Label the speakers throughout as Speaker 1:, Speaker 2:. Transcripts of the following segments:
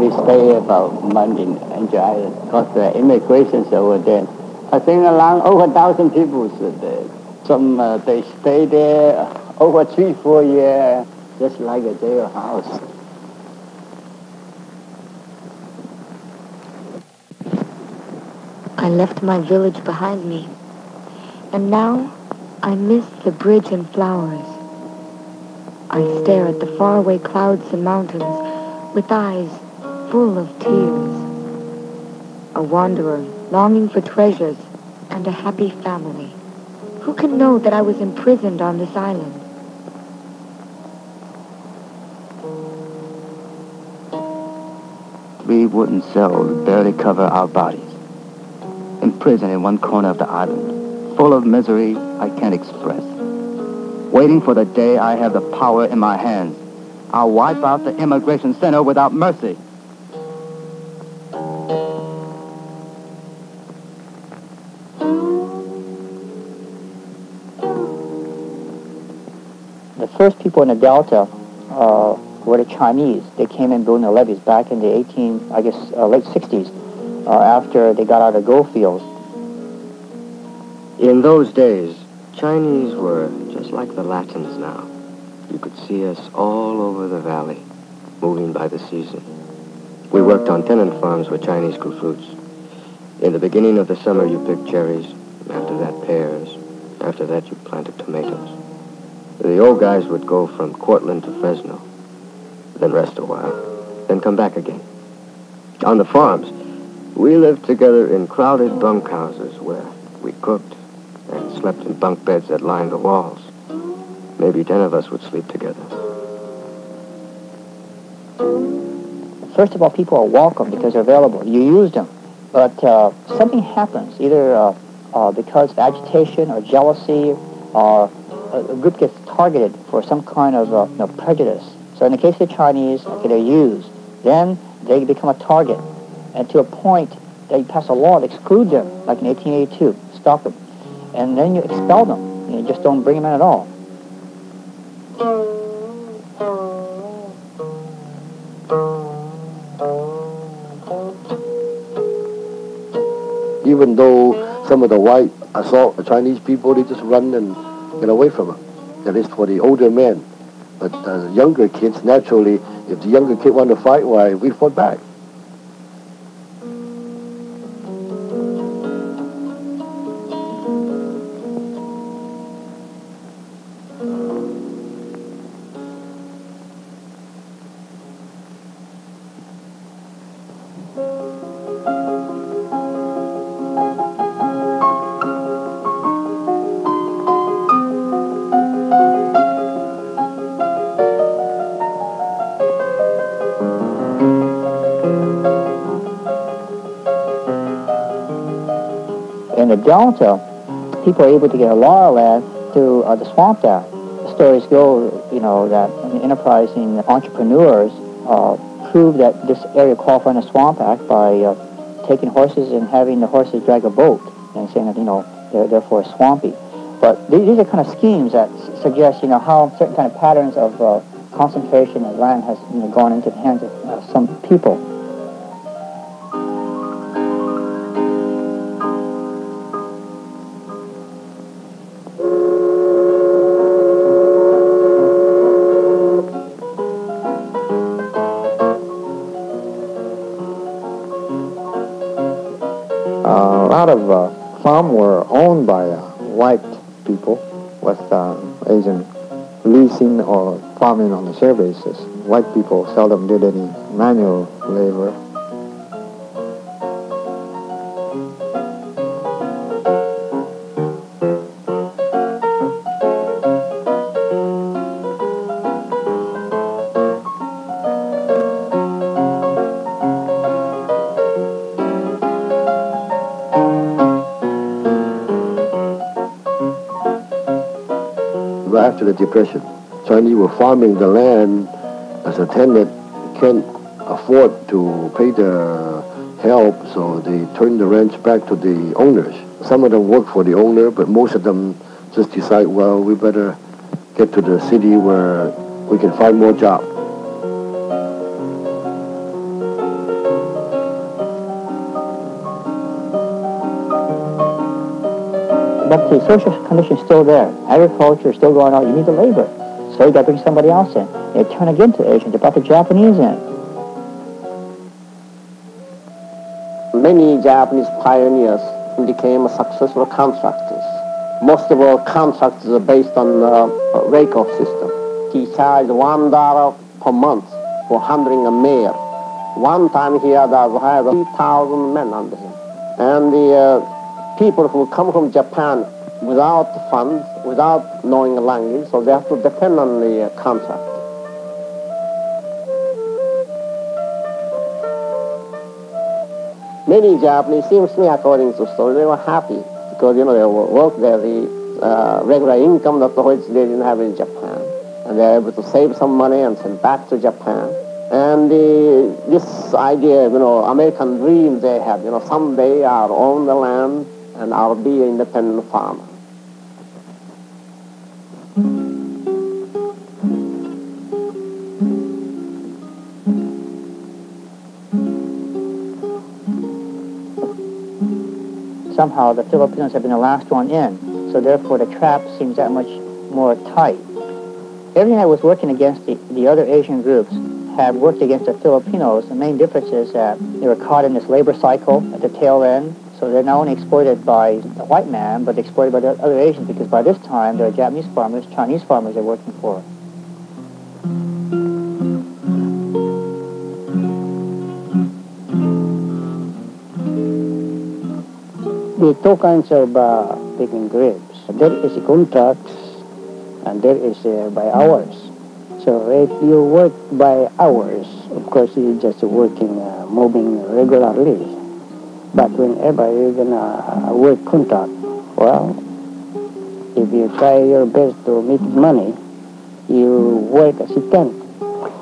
Speaker 1: we stay about a month in Angel Island because the immigrations over there. I think around over 1,000 people there. Some they stay there over 3-4 years, just like a jailhouse.
Speaker 2: I left my village behind me, and now I miss the bridge and flowers. I stare at the faraway clouds and mountains with eyes full of tears. A wanderer longing for treasures and a happy family. Who can know that I was imprisoned on this island?
Speaker 3: We wooden cells barely cover our bodies. Imprisoned in one corner of the island, full of misery I can't express. Waiting for the day I have the power in my hands. I'll wipe out the immigration center without mercy.
Speaker 4: The first people in the Delta were the Chinese. They came in building the levees back in the late 60s, after they got out of the gold fields.
Speaker 5: In those days, Chinese were just like the Latins now. You could see us all over the valley, moving by the season. We worked on tenant farms where Chinese grew fruits. In the beginning of the summer, you picked cherries. After that, pears. After that, you planted tomatoes. The old guys would go from Cortland to Fresno, then rest a while, then come back again. On the farms, we lived together in crowded bunkhouses where we cooked and slept in bunk beds that lined the walls. Maybe 10 of us would sleep together.
Speaker 4: First of all, people are welcome because they're available. You use them. But something happens, either because of agitation or jealousy, or a group gets targeted for some kind of prejudice. So in the case of the Chinese, okay, they're used. Then they become a target. And to a point that you pass a law to exclude them, like in 1882, stop them. And then you expel them. You just don't bring them in at all.
Speaker 6: Even though some of the white assault the Chinese people, they just run and get away from them. That is for the older men. But the younger kids, naturally, if the younger kid wanted to fight, why, we fought back.
Speaker 4: In the Delta, people are able to get a law of land through the Swamp Act. The stories go, that enterprising entrepreneurs proved that this area qualified in the Swamp Act by taking horses and having the horses drag a boat and saying that, they're therefore swampy. But these are kind of schemes that suggest, how certain kind of patterns of concentration of land has gone into the hands of some people.
Speaker 7: A lot of farms were owned by white people with Asian leasing or farming on a share basis. White people seldom did any manual labor.
Speaker 6: After the Depression, Chinese were farming the land as a tenant, can't afford to pay the help, so they turned the ranch back to the owners. Some of them work for the owner, but most of them just decide, well, we better get to the city where we can find more jobs.
Speaker 4: But the social condition is still there. Agriculture is still going on. You need the labor. So you got to bring somebody else in. They turn again to Asians. They brought the Japanese in.
Speaker 8: Many Japanese pioneers became successful contractors. Most of our contractors are based on the rake-off system. He charged $1 per month for handling a mare. One time he had 3,000 men under him. And the people who come from Japan without funds, without knowing the language, so they have to depend on the contract. Many Japanese, seems to me, according to the story, they were happy because, they worked there, the regular income that which they didn't have in Japan. And they were able to save some money and send back to Japan. And this idea, American dream they had, someday I'll own the land and I'll be an independent farmer.
Speaker 4: Somehow the Filipinos have been the last one in, so therefore the trap seems that much more tight. Everything that was working against the other Asian groups have worked against the Filipinos. The main difference is that they were caught in this labor cycle at the tail end, so they're not only exploited by the white man, but exploited by the other Asians, because by this time there are Japanese farmers, Chinese farmers they're working for.
Speaker 1: There are two kinds of picking grapes. There is contracts and there is by hours. So if you work by hours, of course you're just working, moving regularly. But whenever you're going to work contract, well, if you try your best to make money, you work as you can.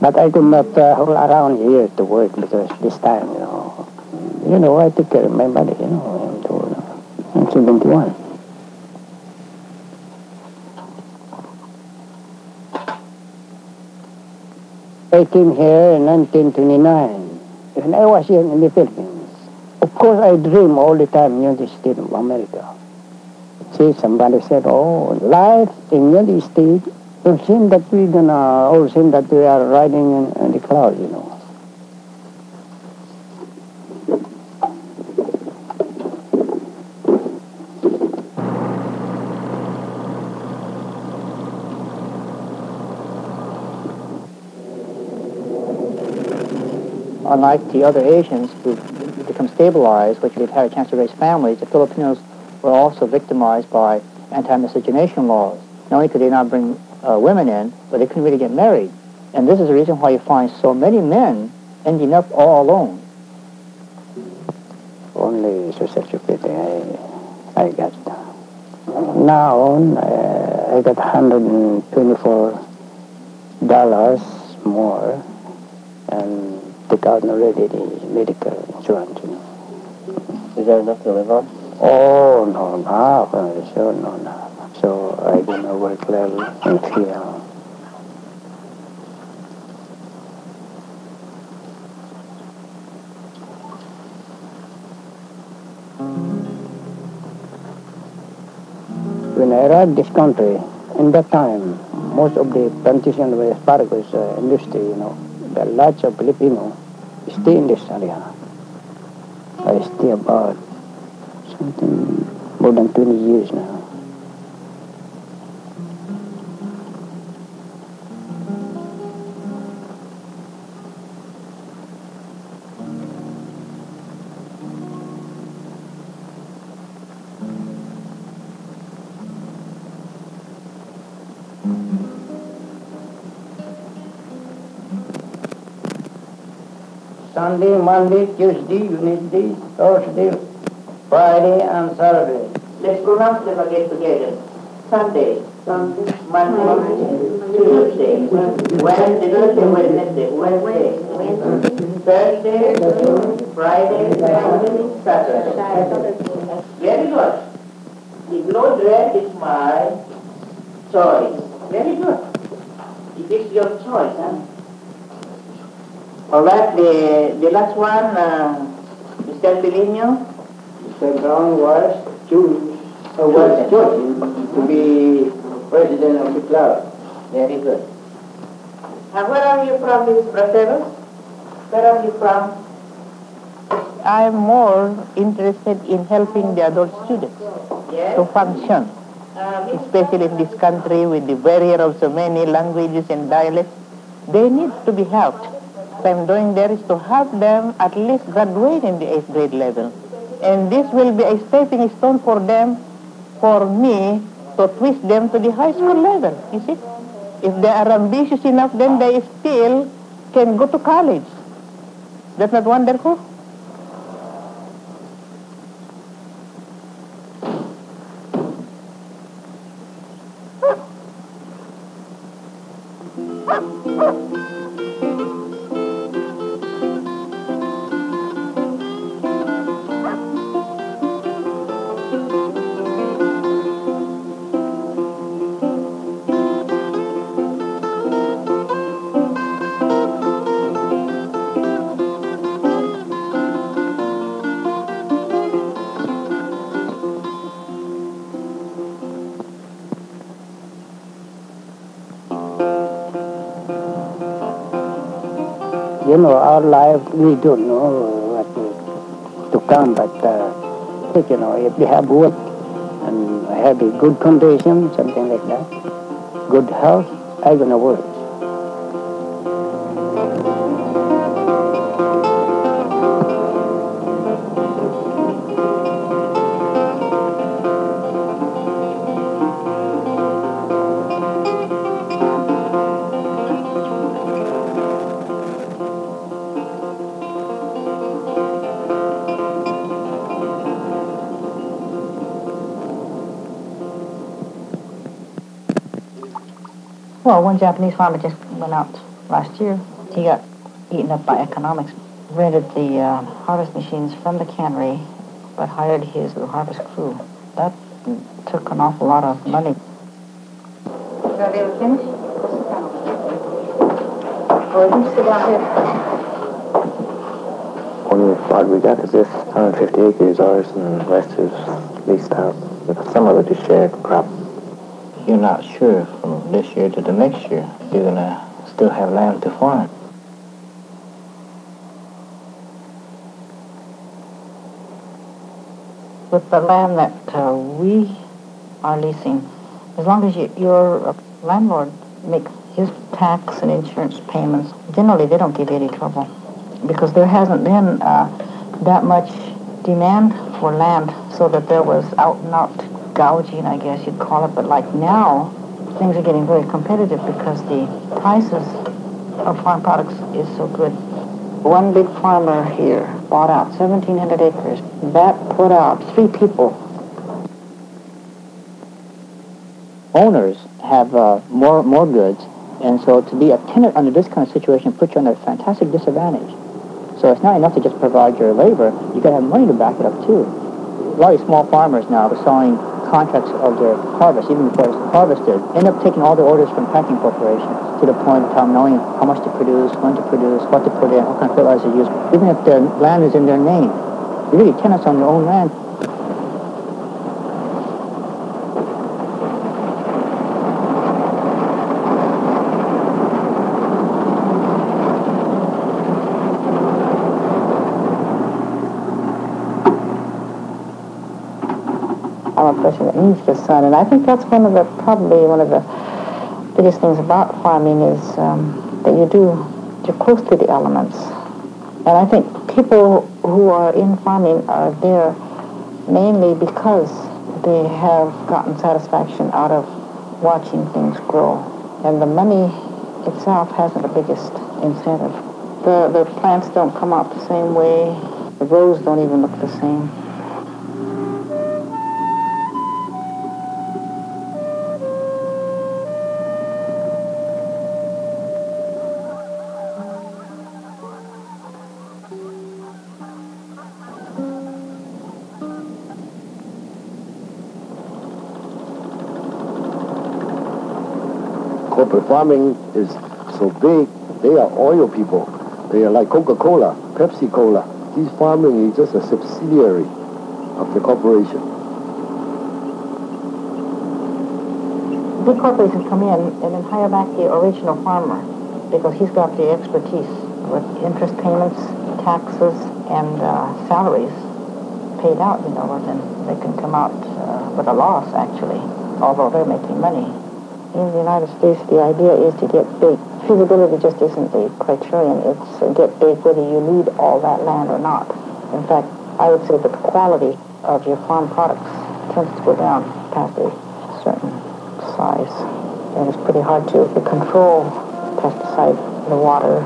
Speaker 1: But I could not hold around here to work because this time, I take care of my body, I'm 71. I came here in 1929, when I was here in the Philippines. Of course, I dream all the time in United States of America. See, somebody said, life in United States, it seems that we're all seem that we are riding in the clouds,
Speaker 4: Unlike the other Asians who become stabilized, which they've had a chance to raise families, the Filipinos were also victimized by anti-miscegenation laws. Not only could they not bring women in, but they couldn't really get married. And this is the reason why you find so many men ending up all alone.
Speaker 1: Only Social Security I got. Now I got $124 more and took out already the medical insurance.
Speaker 5: Is there enough to live on?
Speaker 1: Oh, no, sure, no. So I didn't work well in field. When I arrived this country, in that time, most of the plantation were asparagus industry, there are lots of Filipino stay in this area. I stay about more than 20 years now. Sunday, Monday, Tuesday, Wednesday, Thursday, Friday, and Saturday. Let's pronounce them again together. Sunday, Monday, Tuesday, Wednesday, Thursday, Friday, Saturday. Very good. The blue dress is my choice. Very good. It is your choice, huh? All right, the last one, Mr. Pelino. Mr. Brown was Jewish.
Speaker 4: Well chosen to be president of the club. Very good.
Speaker 9: And where are you from, Mrs. Braceros? Where are you from? I'm more interested in helping the adult students to function, especially in this country with the barrier of so many languages and dialects. They need to be helped. What I'm doing there is to help them at least graduate in the 8th grade level. And this will be a stepping stone for them, for me, to twist them to the high school level, you see. If they are ambitious enough, then they still can go to college. That's not wonderful?
Speaker 1: You know, our life, we don't know what to come, but you know, if we have work and have a good condition, something like that, good health, I'm going to work.
Speaker 9: Well, one Japanese farmer just went out last year. He got eaten up by economics. Rented the harvest machines from the cannery, but hired his harvest crew. That took an awful lot of money. Are they finished? Oh, you sit down here.
Speaker 5: Only part we got is this 150 acres ours, and the rest is leased out. Some of it is shared crop. You're not sure from this year to the next year you're going to still have land to farm.
Speaker 9: With the land that we are leasing, as long as your landlord makes his tax and insurance payments, generally they don't give you any trouble because there hasn't been that much demand for land so that there was out and out gouging, I guess you'd call it. But like now, things are getting very competitive because the prices of farm products is so good. One big farmer here bought out 1,700 acres. That put out 3 people.
Speaker 4: Owners have more goods, and so to be a tenant under this kind of situation puts you under a fantastic disadvantage. So it's not enough to just provide your labor, you got to have money to back it up too. A lot of these small farmers now are selling contracts of their harvest, even before it's harvested, end up taking all the orders from packing corporations to the point of knowing how much to produce, when to produce, what to put in, what kind of fertilizer to use. Even if the land is in their name, you're really tenants on your own land.
Speaker 9: I'm a person that needs the sun, and I think that's probably one of the biggest things about farming is that you're close to the elements. And I think people who are in farming are there mainly because they have gotten satisfaction out of watching things grow. And the money itself hasn't the biggest incentive. The plants don't come out the same way. The rows don't even look the same.
Speaker 6: Corporate farming is so big, they are oil people. They are like Coca-Cola, Pepsi-Cola. This farming is just a subsidiary of the corporation.
Speaker 9: big corporations come in and then hire back the original farmer because he's got the expertise with interest payments, taxes, and salaries paid out, you know, and then they can come out with a loss, actually, although they're making money. In the United States, the idea is to get big. Feasibility just isn't the criterion. It's get big whether you need all that land or not. In fact, I would say that the quality of your farm products tends to go down past a certain size. And it's pretty hard to control pesticide, the water,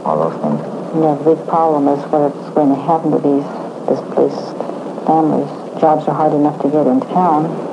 Speaker 9: all those things. You know, the big problem is what it's going to happen to these displaced families. Jobs are hard enough to get in town.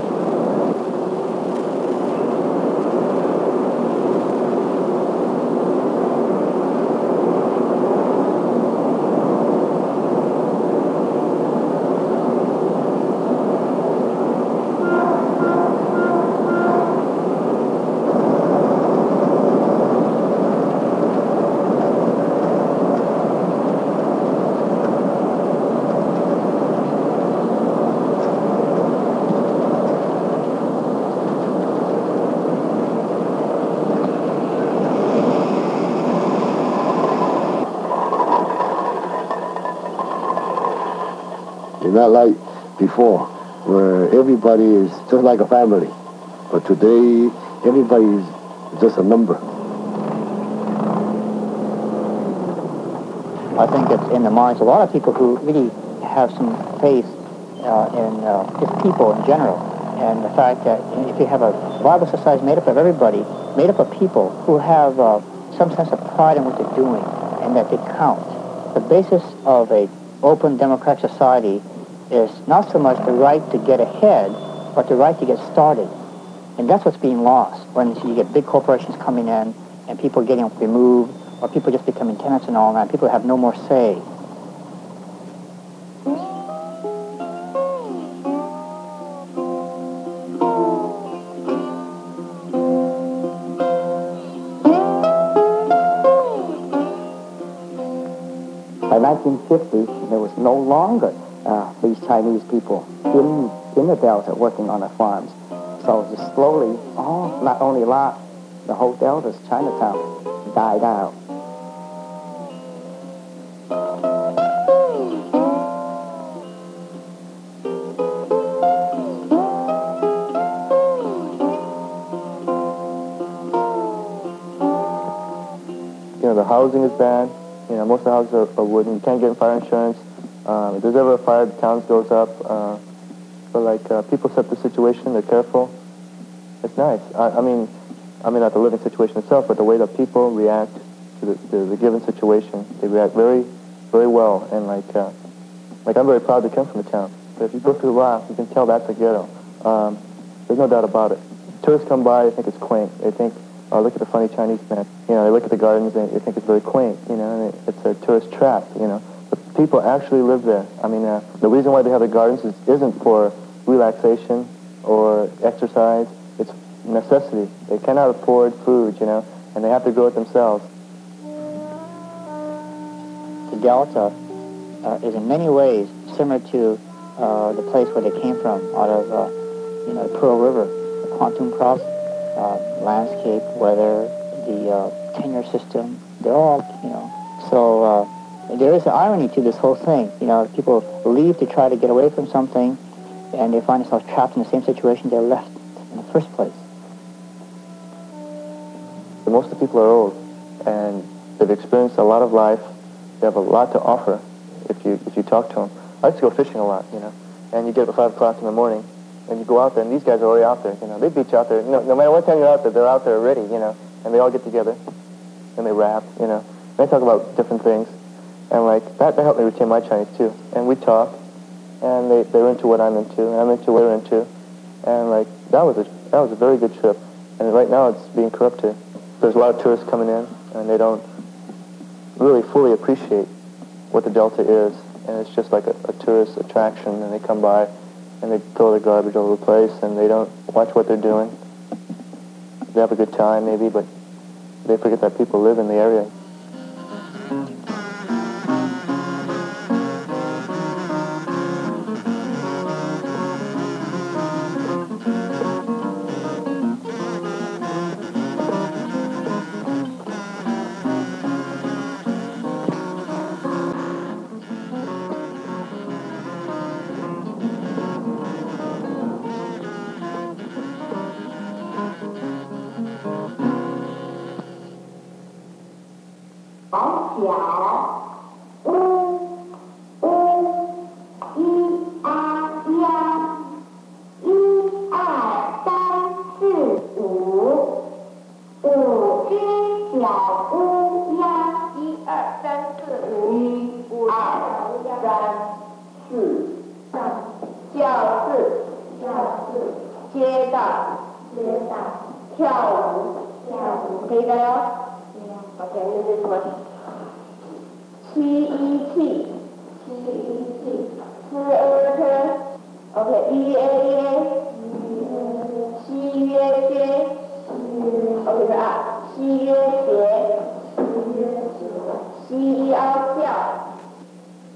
Speaker 6: It's not like before, where everybody is just like a family. But today, everybody is just a number.
Speaker 4: I think it's in the minds of a lot of people who really have some faith in just people in general. And the fact that if you have a Bible society made up of everybody, made up of people who have some sense of pride in what they're doing and that they count. The basis of a open democratic society is not so much the right to get ahead, but the right to get started. And that's what's being lost when you get big corporations coming in and people getting removed, or people just becoming tenants and all that. People have no more say.
Speaker 8: By 1950, there was no longer these Chinese people in the Delta working on the farms. So just slowly, not only the whole Delta's Chinatown died out.
Speaker 10: You know, the housing is bad. You know, most of the houses are wooden. You can't get fire insurance. If there's ever a fire, the town goes up. But like people accept the situation. They're careful. It's nice. I mean, not the living situation itself, but the way that people react to the given situation. They react very, very well. And like I'm very proud to come from the town. But if you go through La, you can tell that's a ghetto. There's no doubt about it. Tourists come by, they think it's quaint. They think, oh, look at the funny Chinese man. You know, they look at the gardens, and they think it's very quaint. You know, and it's a tourist trap. You know, but people actually live there. I mean, the reason why they have the gardens isn't for relaxation or exercise. It's necessity. They cannot afford food, you know, and they have to grow it themselves.
Speaker 4: The Delta is in many ways similar to the place where they came from, out of the Pearl River, the pontoon cross, landscape, weather, the tenure system. They're all, So there is an irony to this whole thing. You know, people leave to try to get away from something, and they find themselves trapped in the same situation they left in the first place.
Speaker 10: Most of the people are old, and they've experienced a lot of life. They have a lot to offer if you talk to them. I used to go fishing a lot, you know, and you get up at 5 o'clock in the morning, and you go out there, and these guys are already out there, you know. They beat you out there. No matter what time you're out there, they're out there already, you know, and they all get together, and they rap, you know. And they talk about different things, and like, that helped me retain my Chinese, too. And we talk, and they're into what I'm into, and I'm into what they're into, and like, that was a very good trip. And right now, it's being corrupted. There's a lot of tourists coming in, and they don't really fully appreciate what the Delta is. And it's just like a tourist attraction, and they come by, and they throw their garbage all over the place, and they don't watch what they're doing. They have a good time, maybe, but they forget that people live in the area.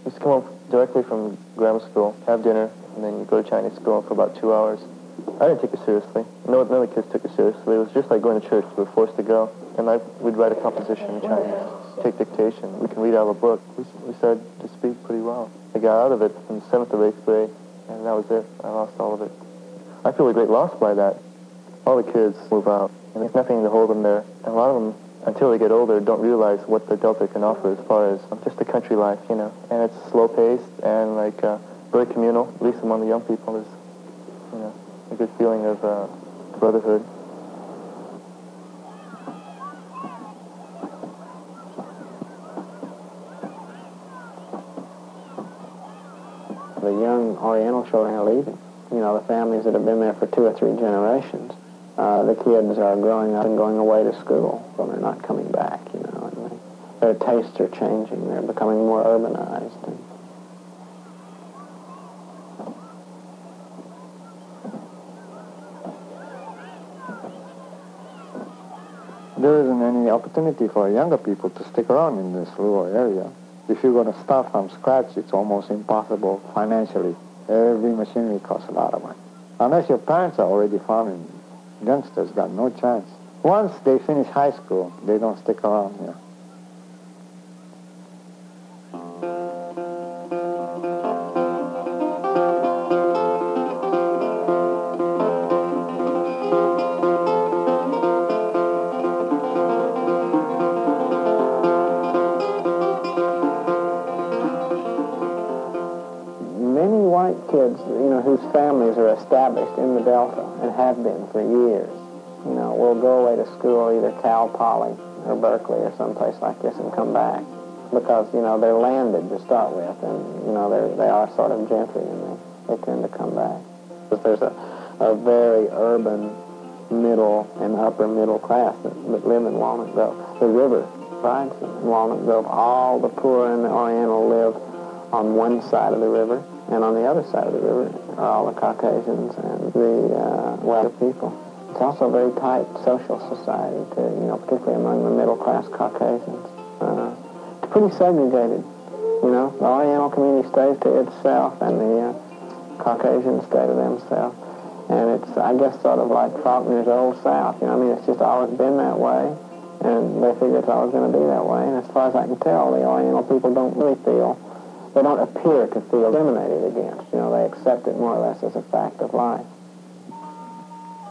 Speaker 10: Just come home directly from grammar school, have dinner, and then you go to Chinese school for about 2 hours. I didn't take it seriously. None of the kids took it seriously. It was just like going to church. We were forced to go. And we'd write a composition in Chinese, take dictation. We can read out of a book. We started to speak pretty well. I got out of it in the 7th or 8th grade, and that was it. I lost all of it. I feel a great loss by that. All the kids move out, and there's nothing to hold them there. And a lot of them, until they get older, don't realize what the Delta can offer as far as just the country life, you know. And it's slow-paced and like very communal, at least among the young people. There's, you know, a good feeling of brotherhood.
Speaker 8: The young Oriental children are leaving. You know, the families that have been there for 2 or 3 generations. The kids are growing up and going away to school, but they're not coming back, you know. And their tastes are changing. They're becoming more urbanized. And
Speaker 7: there isn't any opportunity for younger people to stick around in this rural area. If you're going to start from scratch, it's almost impossible financially. Every machinery costs a lot of money. Unless your parents are already farming, youngsters got no chance. Once they finish high school, they don't stick around here.
Speaker 8: kids, you know, whose families are established in the Delta and have been for years, you know, will go away to school, either Cal Poly or Berkeley or someplace like this, and come back because, you know, they're landed to start with, and, you know, they are sort of gentry, and they tend to come back. But there's a very urban middle and upper middle class that live in Walnut Grove. The river rides in Walnut Grove. All the poor in the Oriental live on one side of the river, and on the other side of the river are all the Caucasians and the wealthy people. It's also a very tight social society, too, you know, particularly among the middle-class Caucasians. It's pretty segregated, you know. The Oriental community stays to itself, and the Caucasians stay to themselves. And it's, I guess, sort of like Faulkner's Old South, you know. I mean, it's just always been that way, and they figure it's always going to be that way. And as far as I can tell, the Oriental people don't really feel, they don't appear to feel discriminated against. You know, they accept it more or less as a fact of life.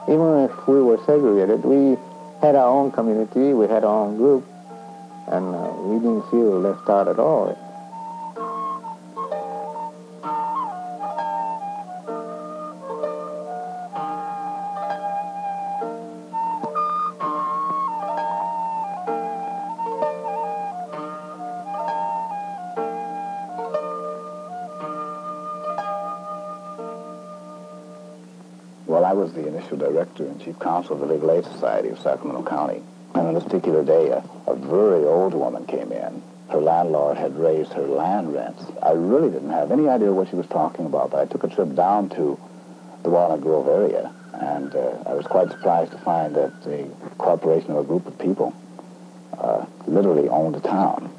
Speaker 7: Even if we were segregated, we had our own community, we had our own group, and we didn't feel left out at all.
Speaker 3: Well, I was the initial director and chief counsel of the Legal Aid Society of Sacramento County. And on this particular day, a very old woman came in. Her landlord had raised her land rents. I really didn't have any idea what she was talking about, but I took a trip down to the Walnut Grove area, and I was quite surprised to find that a corporation or a group of people literally owned the town.